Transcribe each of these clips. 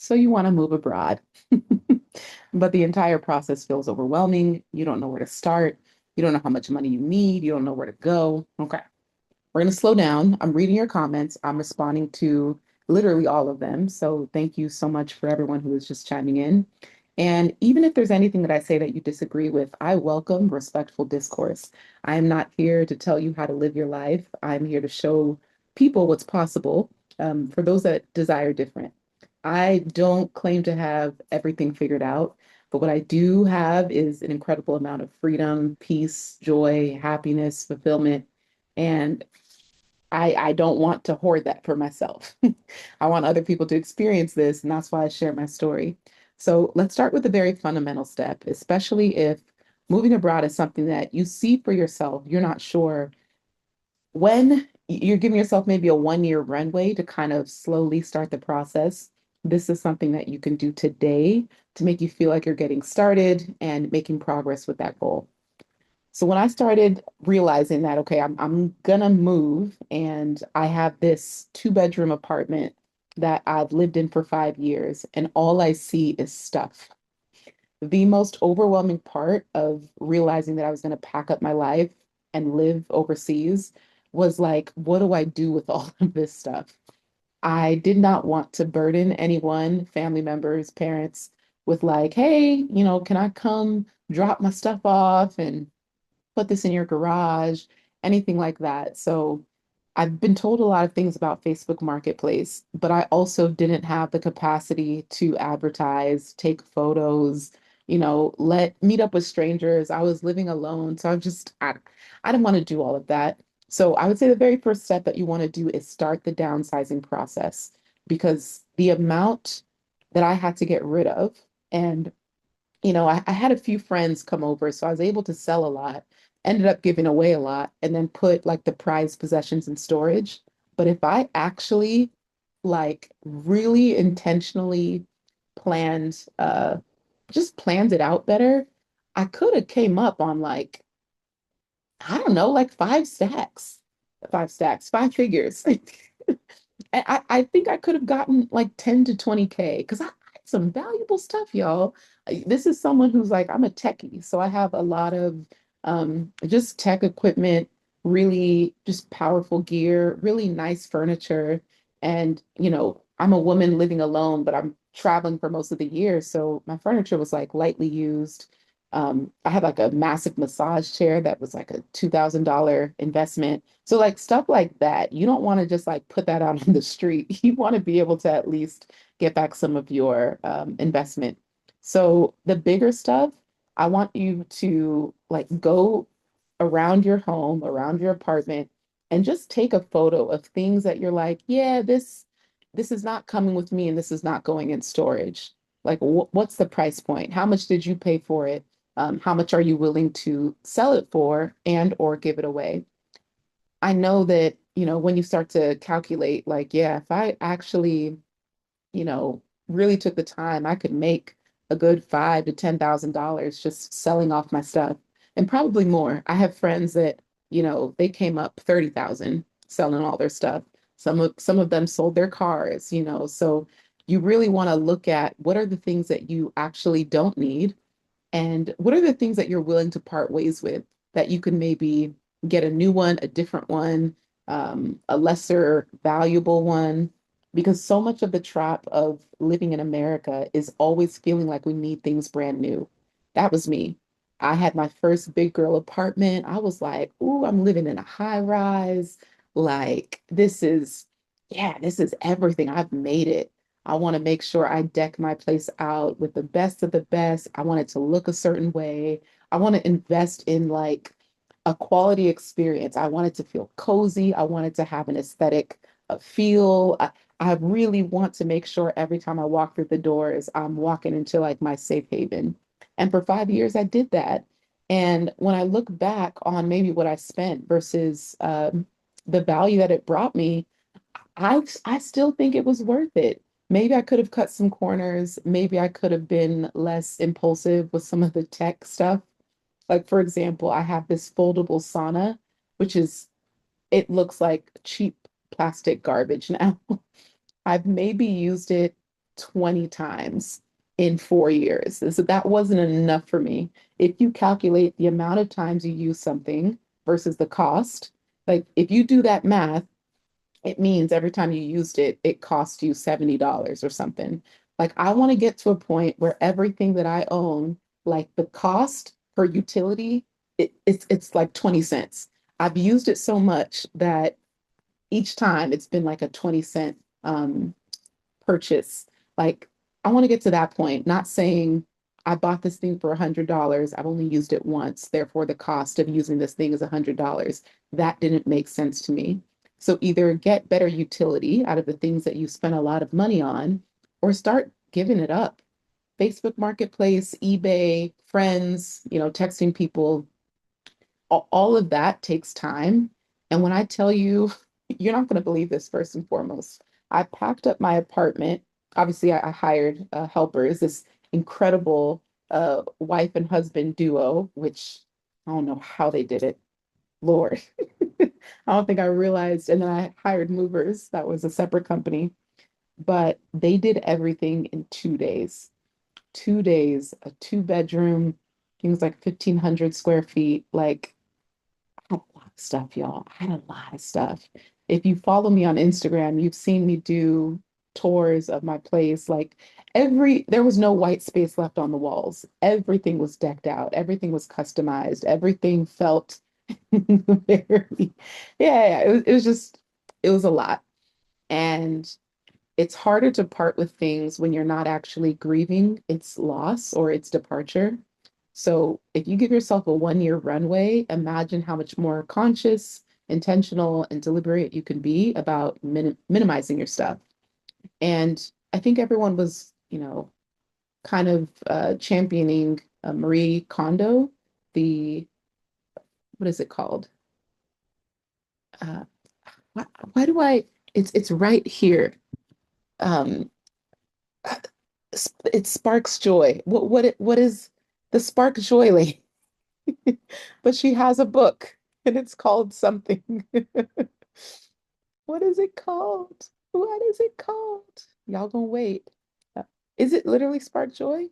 So you want to move abroad, but the entire process feels overwhelming. You don't know where to start. You don't know how much money you need. You don't know where to go. Okay. We're going to slow down. I'm reading your comments. I'm responding to literally all of them. So thank you so much for everyone who is just chiming in. And even if there's anything that I say that you disagree with, I welcome respectful discourse. I am not here to tell you how to live your life. I'm here to show people what's possible for those that desire different. I don't claim to have everything figured out, but what I do have is an incredible amount of freedom, peace, joy, happiness, fulfillment. And I don't want to hoard that for myself. I want other people to experience this, and that's why I share my story. So let's start with a very fundamental step, especially if moving abroad is something that you see for yourself. You're not sure when you're giving yourself maybe a 1 year runway to kind of slowly start the process. This is something that you can do today to make you feel like you're getting started and making progress with that goal. So when I started realizing that, okay, I'm gonna move and I have this two-bedroom apartment that I've lived in for 5 years, and all I see is stuff. The most overwhelming part of realizing that I was gonna pack up my life and live overseas was like, what do I do with all of this stuff? I did not want to burden anyone, family members, parents, with like, hey, can I come drop my stuff off and put this in your garage, anything like that. So I've been told a lot of things about Facebook Marketplace, but I also didn't have the capacity to advertise, take photos, let meet up with strangers. I was living alone. So I didn't want to do all of that. So I would say the very first step that you want to do is start the downsizing process because the amount that I had to get rid of and I had a few friends come over, so I was able to sell a lot, ended up giving away a lot, and then put like the prized possessions in storage. But if I actually like really intentionally planned, just planned it out better, I could have came up on like, I don't know, like five stacks, five figures. I think I could have gotten like 10 to 20K because I had some valuable stuff, y'all. This is someone who's like, I'm a techie, so I have a lot of just tech equipment, really just powerful gear, really nice furniture. And, I'm a woman living alone, but I'm traveling for most of the year. So my furniture was like lightly used. I had like a massive massage chair that was like a $2,000 investment. So like stuff like that, you don't want to just like put that out on the street. You want to be able to at least get back some of your investment. So the bigger stuff, I want you to like go around your home, around your apartment, and just take a photo of things that you're like, yeah, this is not coming with me and this is not going in storage. Like, what's the price point? How much did you pay for it? How much are you willing to sell it for and or give it away? I know that, when you start to calculate, like, yeah, if I actually, really took the time, I could make a good five to $10,000 just selling off my stuff and probably more. I have friends that, they came up 30,000 selling all their stuff. Some of them sold their cars, so you really want to look at what are the things that you actually don't need and what are the things that you're willing to part ways with that you can maybe get a new one, a different one, a lesser valuable one? Because so much of the trap of living in America is always feeling like we need things brand new. That was me. I had my first big girl apartment. I was like, ooh, I'm living in a high rise. Like, this is everything. I've made it. I want to make sure I deck my place out with the best of the best. I want it to look a certain way. I want to invest in like a quality experience. I want it to feel cozy. I want it to have an aesthetic feel. I really want to make sure every time I walk through the doors, I'm walking into like my safe haven. And for 5 years, I did that. And when I look back on maybe what I spent versus the value that it brought me, I still think it was worth it. Maybe I could have cut some corners. Maybe I could have been less impulsive with some of the tech stuff. Like, for example, I have this foldable sauna, which it looks like cheap plastic garbage now. I've maybe used it. 20 times in 4 years. So that wasn't enough for me. If you calculate the amount of times you use something versus the cost, like if you do that math, it means every time you used it, it cost you $70 or something. Like I want to get to a point where everything that I own, like the cost per utility, it's like 20 cents. I've used it so much that each time it's been like a 20 cent purchase. Like I want to get to that point, not saying I bought this thing for $100. I've only used it once. Therefore, the cost of using this thing is $100. That didn't make sense to me. So either get better utility out of the things that you spend a lot of money on, or start giving it up. Facebook Marketplace, eBay, friends, texting people, all of that takes time. And when I tell you, you're not going to believe this first and foremost. I packed up my apartment. Obviously, I hired helpers, this incredible wife and husband duo, which I don't know how they did it. Lord, I don't think I realized. And then I hired movers. That was a separate company, but they did everything in 2 days. 2 days, a two-bedroom, things like 1,500 square feet. Like had a lot of stuff, y'all. I had a lot of stuff. If you follow me on Instagram, you've seen me do tours of my place. Like there was no white space left on the walls. Everything was decked out. Everything was customized. Everything felt very, yeah, it was just, it was a lot. And it's harder to part with things when you're not actually grieving its loss or its departure. So if you give yourself a 1 year runway, imagine how much more conscious, intentional, and deliberate you can be about minimizing your stuff. And I think everyone was, kind of championing Marie Kondo, the, what is it called? Uh, why, why do I, it's right here. Um, it sparks joy. What is the spark joy lady? But she has a book and it's called something. What is it called? What is it called? Y'all gonna wait. Uh, Is it literally spark joy?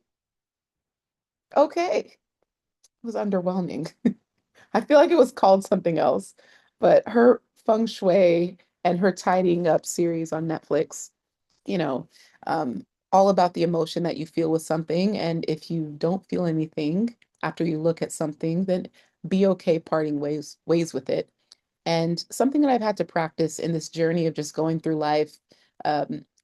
Okay. It was underwhelming. I feel like it was called something else, but her feng shui and her tidying up series on Netflix, you know, all about the emotion that you feel with something. And if you don't feel anything after you look at something, then be okay parting ways with it. And something that I've had to practice in this journey of just going through life,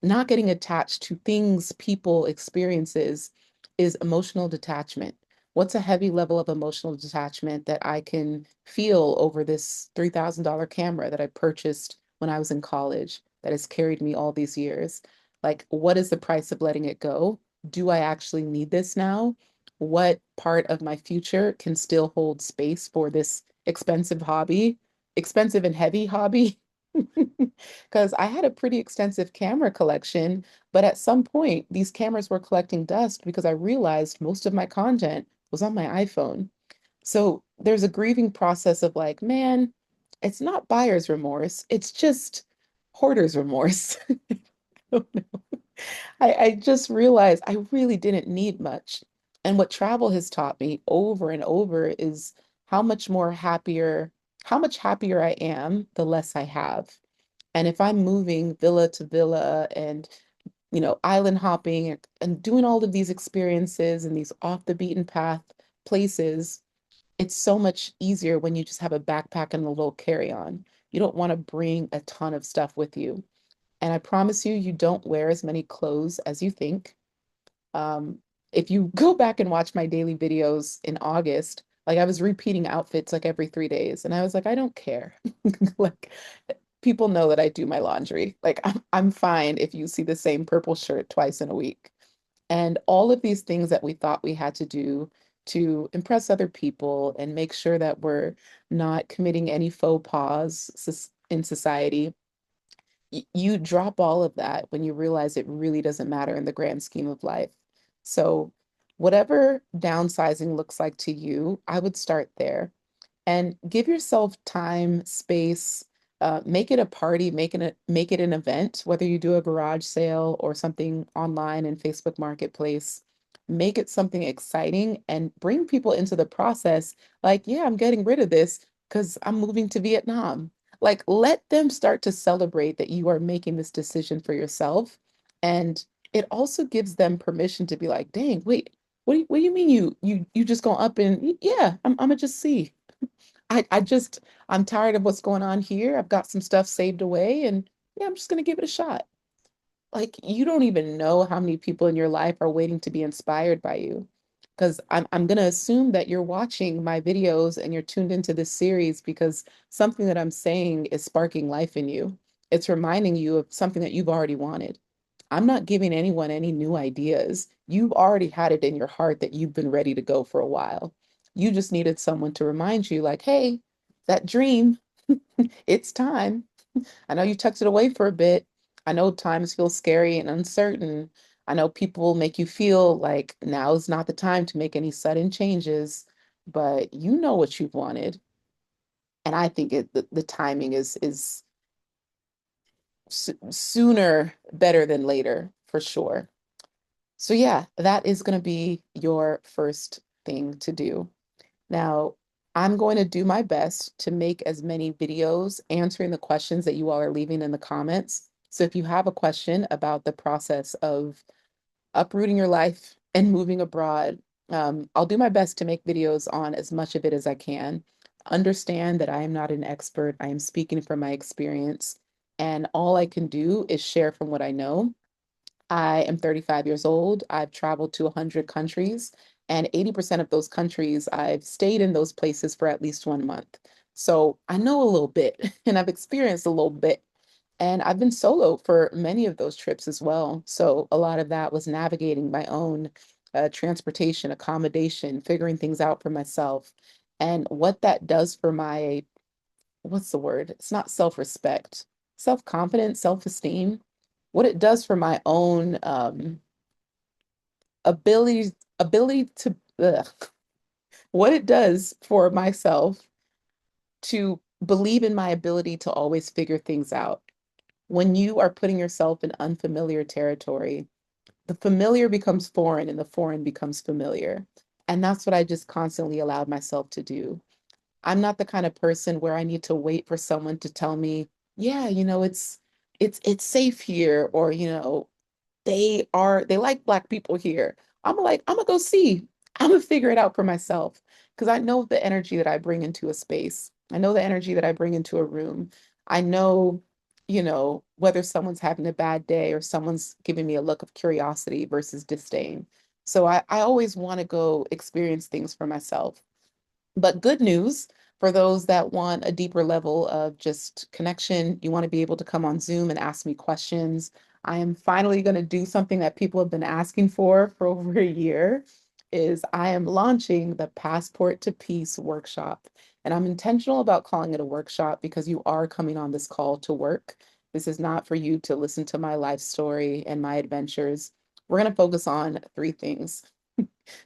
not getting attached to things, people, experiences, is emotional detachment. What's a heavy level of emotional detachment that I can feel over this $3,000 camera that I purchased when I was in college that has carried me all these years? Like, what is the price of letting it go? Do I actually need this now? What part of my future can still hold space for this expensive and heavy hobby? Because I had a pretty extensive camera collection, but at some point, these cameras were collecting dust because I realized most of my content was on my iPhone. So there's a grieving process of like, man, it's not buyer's remorse, it's just hoarder's remorse. I just realized I really didn't need much. And what travel has taught me over and over is how much more happier, how much happier I am, the less I have. And if I'm moving villa to villa and, island hopping and doing all of these experiences and these off the beaten path places, it's so much easier when you just have a backpack and a little carry-on. You don't want to bring a ton of stuff with you. And I promise you, you don't wear as many clothes as you think. Um, if you go back and watch my daily videos in August, like I was repeating outfits like every 3 days, and I was like, I don't care. Like people know that I do my laundry. Like I'm fine if you see the same purple shirt twice in a week. And all of these things that we thought we had to do to impress other people and make sure that we're not committing any faux pas in society, you drop all of that when you realize it really doesn't matter in the grand scheme of life. So, whatever downsizing looks like to you, I would start there and give yourself time, space. Make it a party, make it an event, whether you do a garage sale or something online in Facebook Marketplace. Make it something exciting and bring people into the process. Like, yeah, I'm getting rid of this because I'm moving to Vietnam. Like, let them start to celebrate that you are making this decision for yourself. And it also gives them permission to be like, dang, wait, what do you mean you just go up and yeah, I'm gonna just see. I just I'm tired of what's going on here. I've got some stuff saved away and yeah, I'm just gonna give it a shot. Like you don't even know how many people in your life are waiting to be inspired by you. Because I'm gonna assume that you're watching my videos and you're tuned into this series because something that I'm saying is sparking life in you. It's reminding you of something that you've already wanted. I'm not giving anyone any new ideas. You've already had it in your heart that you've been ready to go for a while. You just needed someone to remind you, like, hey, that dream, it's time. I know you tucked it away for a bit. I know times feel scary and uncertain. I know people make you feel like now is not the time to make any sudden changes, but you know what you've wanted. And I think the timing is sooner better than later for sure. So yeah, that is going to be your first thing to do. Now, I'm going to do my best to make as many videos answering the questions that you all are leaving in the comments. So if you have a question about the process of uprooting your life and moving abroad, I'll do my best to make videos on as much of it as I can. Understand that I am not an expert. I am speaking from my experience, and all I can do is share from what I know. I am 35 years old. I've traveled to 100 countries, and 80% of those countries, I've stayed in those places for at least 1 month. So I know a little bit and I've experienced a little bit. And I've been solo for many of those trips as well. So a lot of that was navigating my own transportation, accommodation, figuring things out for myself. And what that does for my, what's the word? It's not self-respect, self-confidence, self-esteem. What it does for my own ability to what it does for myself to believe in my ability to always figure things out. When you are putting yourself in unfamiliar territory, the familiar becomes foreign and the foreign becomes familiar. And that's what I just constantly allowed myself to do. I'm not the kind of person where I need to wait for someone to tell me, yeah, it's safe here, or they like black people here. I'm like, I'm gonna go see. I'm gonna figure it out for myself because I know the energy that I bring into a space. I know the energy that I bring into a room. I know, whether someone's having a bad day or someone's giving me a look of curiosity versus disdain. So I always want to go experience things for myself. But good news for those that want a deeper level of just connection, you want to be able to come on Zoom and ask me questions. I am finally going to do something that people have been asking for over a year is I am launching the Passport to Peace workshop. And I'm intentional about calling it a workshop because you are coming on this call to work. This is not for you to listen to my life story and my adventures. We're going to focus on three things.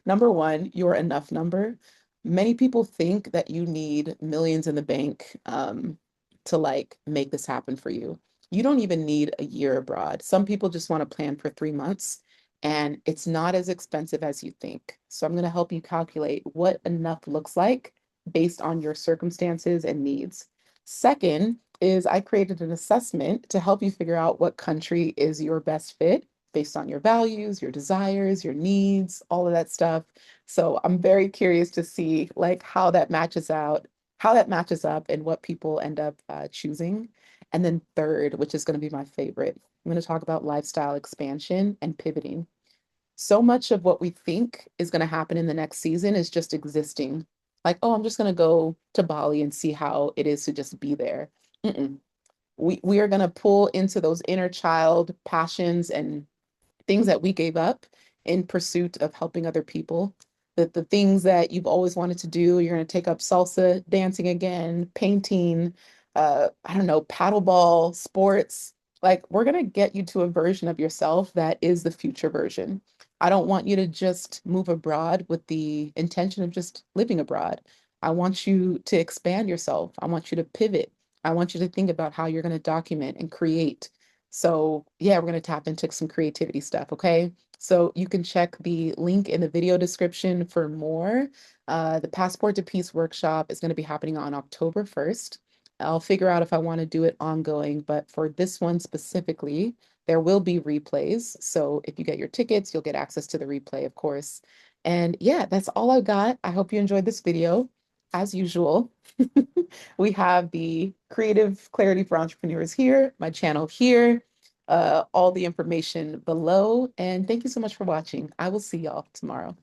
Number one, your enough number. Many people think that you need millions in the bank to like make this happen for you. You don't even need a year abroad. Some people just want to plan for 3 months, and it's not as expensive as you think. So I'm going to help you calculate what enough looks like based on your circumstances and needs. Second is I created an assessment to help you figure out what country is your best fit based on your values, your desires, your needs, all of that stuff. So I'm very curious to see like how that matches up and what people end up choosing. And then third, which is going to be my favorite, I'm going to talk about lifestyle expansion and pivoting. So much of what we think is going to happen in the next season is just existing. Like, oh, I'm just going to go to Bali and see how it is to just be there. Mm-mm. We are going to pull into those inner child passions and things that we gave up in pursuit of helping other people. The things that you've always wanted to do, you're going to take up salsa, dancing again, painting, I don't know, paddleball, sports. Like, we're going to get you to a version of yourself that is the future version. I don't want you to just move abroad with the intention of just living abroad. I want you to expand yourself. I want you to pivot. I want you to think about how you're going to document and create. So, yeah, we're going to tap into some creativity stuff, okay? So, you can check the link in the video description for more. The Passport to Peace workshop is going to be happening on October 1st. I'll figure out if I want to do it ongoing, but for this one specifically, there will be replays. So, if you get your tickets, you'll get access to the replay, of course. And yeah, that's all I got. I hope you enjoyed this video. As usual, we have the Creative Clarity for Entrepreneurs here, my channel here, all the information below. And thank you so much for watching. I will see y'all tomorrow.